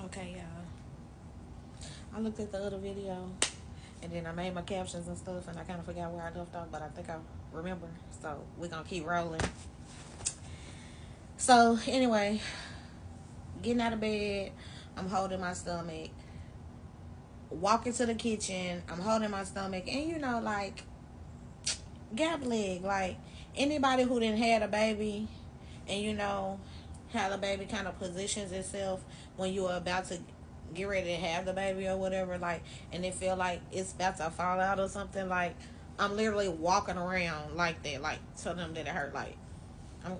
Okay, y'all. I looked at the other video and then I made my captions and stuff and I kind of forgot where I left off, but I think I remember. So we're going to keep rolling. So, anyway, getting out of bed, I'm holding my stomach. Walking to the kitchen, I'm holding my stomach. And, like, gap leg. Like, anybody who didn't had a baby and, how the baby kind of positions itself when you are about to get ready to have the baby or whatever, like, and it feel like it's about to fall out or something, like, I'm literally walking around like that, like, telling them that it hurt, like, I'm,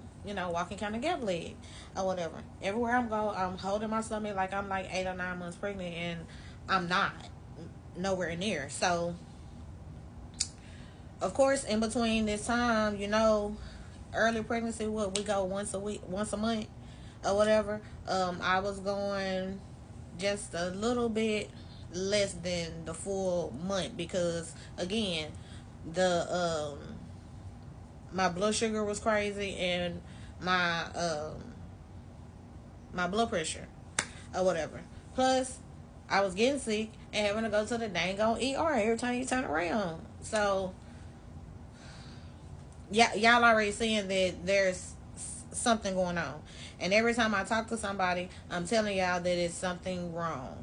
walking kind of gap leg or whatever. Everywhere I'm going, I'm holding my stomach like I'm like 8 or 9 months pregnant, and I'm not nowhere near. So, of course, in between this time, early pregnancy, what we go once a week, once a month, or whatever. I was going just a little bit less than the full month because again, the my blood sugar was crazy and my blood pressure or whatever. Plus, I was getting sick and having to go to the dang on ER every time you turn around. So, yeah, y'all already seeing that there's something going on. And every time I talk to somebody, I'm telling y'all that it's something wrong.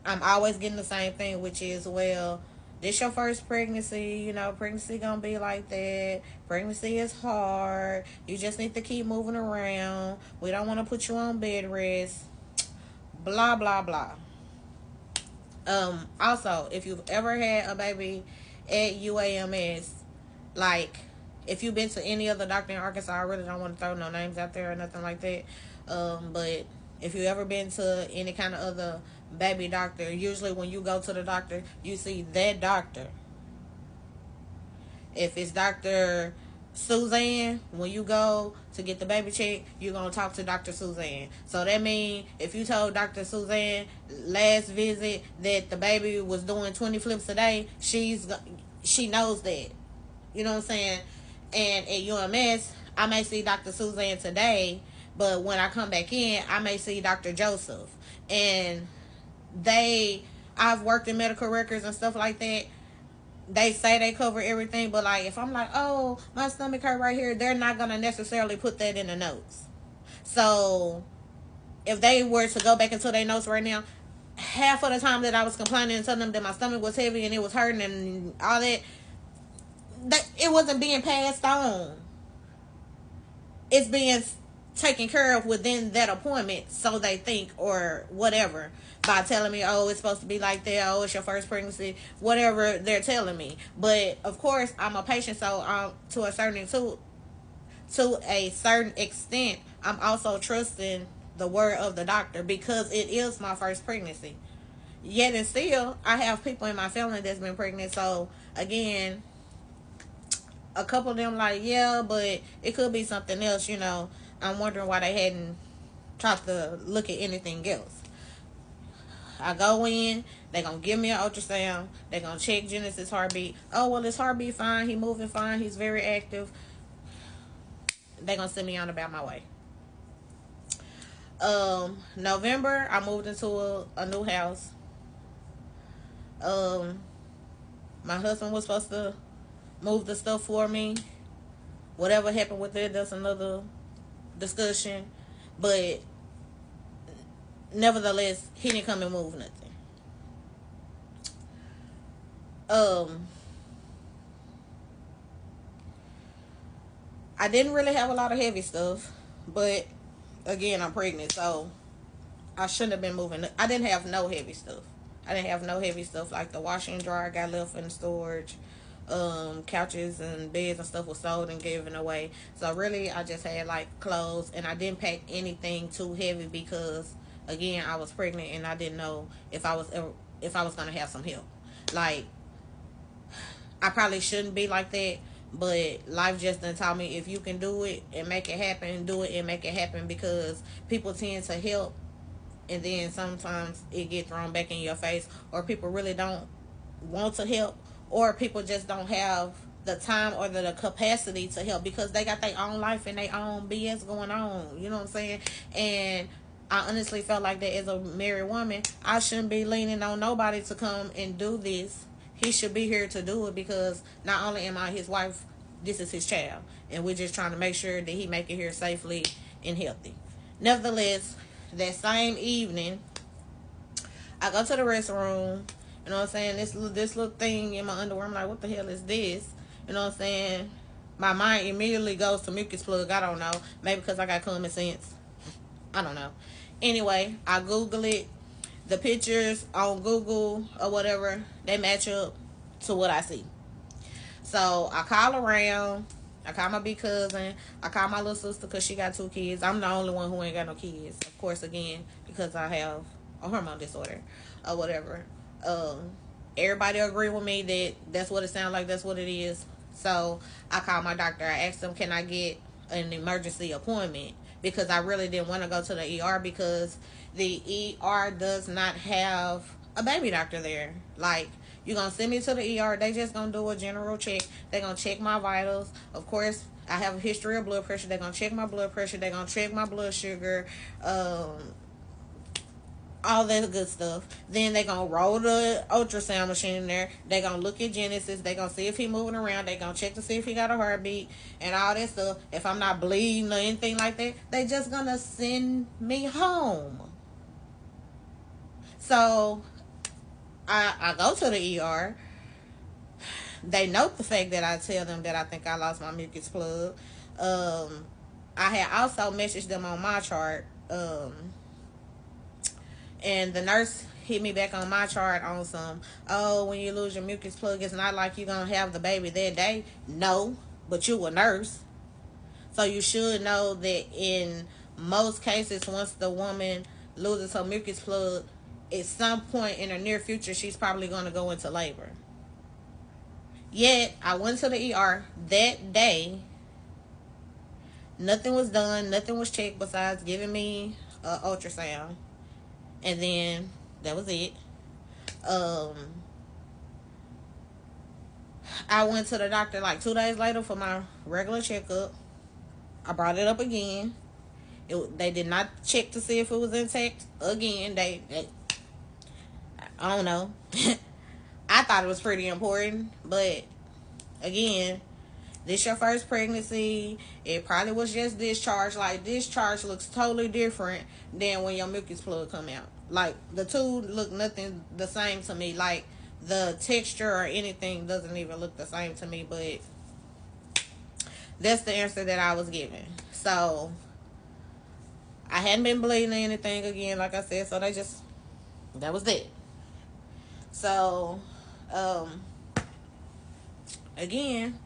I'm always getting the same thing, which is, well, this your first pregnancy, pregnancy gonna be like that. Pregnancy is hard. You just need to keep moving around. We don't want to put you on bed rest. Blah blah blah. Also, if you've ever had a baby at UAMS, like, if you've been to any other doctor in Arkansas, I really don't want to throw no names out there or nothing like that. But if you ever been to any kind of other baby doctor, usually when you go to the doctor, you see that doctor. If it's Dr. Suzanne, when you go to get the baby check, you're going to talk to Dr. Suzanne. So that means if you told Dr. Suzanne last visit that the baby was doing 20 flips a day, she knows that. You know what I'm saying? And at UMS, I may see Dr. Suzanne today, but when I come back in, I may see Dr. Joseph. And I've worked in medical records and stuff like that. They say they cover everything, but like if I'm like, oh, my stomach hurt right here, they're not gonna necessarily put that in the notes. So if they were to go back into their notes right now, half of the time that I was complaining and telling them that my stomach was heavy and it was hurting and all that, it wasn't being passed on. It's being taken care of within that appointment, so they think, or whatever, by telling me, oh, it's supposed to be like that, oh, it's your first pregnancy, whatever they're telling me. But of course, I'm a patient, so to a certain extent, I'm also trusting the word of the doctor because it is my first pregnancy. Yet and still, I have people in my family that's been pregnant. So again, a couple of them like, yeah, but it could be something else. I'm wondering why they hadn't tried to look at anything else. I go in, they gonna give me an ultrasound, they gonna check Genesis heartbeat. Oh, well, his heartbeat fine, he moving fine, he's very active. They gonna send me on about my way. November, I moved into a new house. Um, my husband was supposed to move the stuff for me. Whatever happened with it, that's another discussion. But nevertheless, he didn't come and move nothing. I didn't really have a lot of heavy stuff, but again, I'm pregnant, so I shouldn't have been moving. I didn't have no heavy stuff. I didn't have no heavy stuff, like the washer and dryer got left in the storage. Couches and beds and stuff was sold and given away. So really, I just had like clothes, and I didn't pack anything too heavy because again, I was pregnant and I didn't know if I was gonna have some help. Like, I probably shouldn't be like that, but life just done taught me, if you can do it and make it happen, do it and make it happen, because people tend to help and then sometimes it get thrown back in your face, or people really don't want to help, or people just don't have the time or the capacity to help because they got their own life and their own BS going on. You know what I'm saying? And I honestly felt like that as a married woman, I shouldn't be leaning on nobody to come and do this. He should be here to do it, because not only am I his wife, this is his child, and we're just trying to make sure that he make it here safely and healthy. Nevertheless, that same evening, I go to the restroom. You know what I'm saying? This little thing in my underwear. I'm like, what the hell is this? You know what I'm saying? My mind immediately goes to mucus plug. I don't know. Maybe because I got common sense. I don't know. Anyway, I Google it. The pictures on Google or whatever, they match up to what I see. So I call around. I call my big cousin. I call my little sister because she got 2 kids. I'm the only one who ain't got no kids. Of course, again, because I have a hormone disorder or whatever. Um, Everybody agree with me that that's what it sounds like. That's what it is. So I called my doctor. I asked him, can I get an emergency appointment? Because I really didn't want to go to the ER, because the ER does not have a baby doctor there. Like, you're going to send me to the ER. They just going to do a general check. They're going to check my vitals. Of course, I have a history of blood pressure. They're going to check my blood pressure. They're going to check my blood sugar. All that good stuff. Then they gonna roll the ultrasound machine in there. They gonna look at Genesis. They gonna see if he moving around. They gonna check to see if he got a heartbeat and all that stuff. If I'm not bleeding or anything like that, they just gonna send me home. So I go to the ER. They note the fact that I tell them that I think I lost my mucus plug. I had also messaged them on my chart. And the nurse hit me back on my chart on some, oh, when you lose your mucus plug, it's not like you're going to have the baby that day. No, but you a nurse. So you should know that in most cases, once the woman loses her mucus plug, at some point in the near future, she's probably going to go into labor. Yet, I went to the ER that day. Nothing was done. Nothing was checked besides giving me an ultrasound. And then that was it. I went to the doctor like 2 days later for my regular checkup. I brought it up again. They did not check to see if it was intact. Again, they I don't know. I thought it was pretty important, but again, this your first pregnancy. It probably was just discharge. Like, discharge looks totally different than when your mucus plug come out. Like, the two look nothing the same to me. Like, the texture or anything doesn't even look the same to me. But that's the answer that I was given. So I hadn't been bleeding or anything again, like I said. So that was it. So again,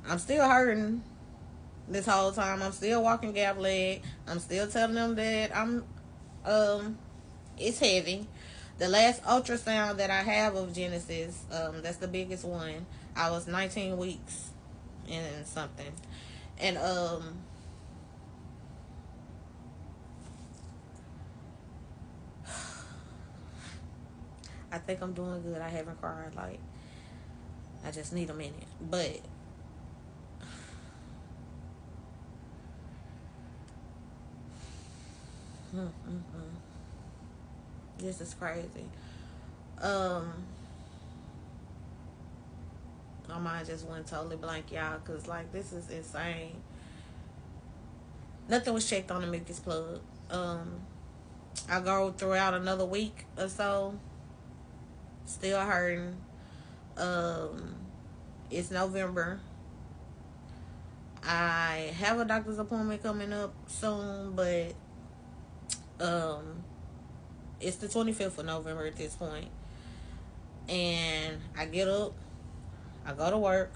I'm still hurting this whole time. I'm still walking gap leg. I'm still telling them that it's heavy. The last ultrasound that I have of Genesis, that's the biggest one. I was 19 weeks and something. And I think I'm doing good. I haven't cried. Like, I just need a minute. But this is crazy. My mind just went totally blank, y'all, because, like, this is insane. Nothing was checked on the mucus plug. I go throughout another week or so, still hurting. It's November. I have a doctor's appointment coming up soon, but it's the 25th of November at this point. And I get up, I go to work,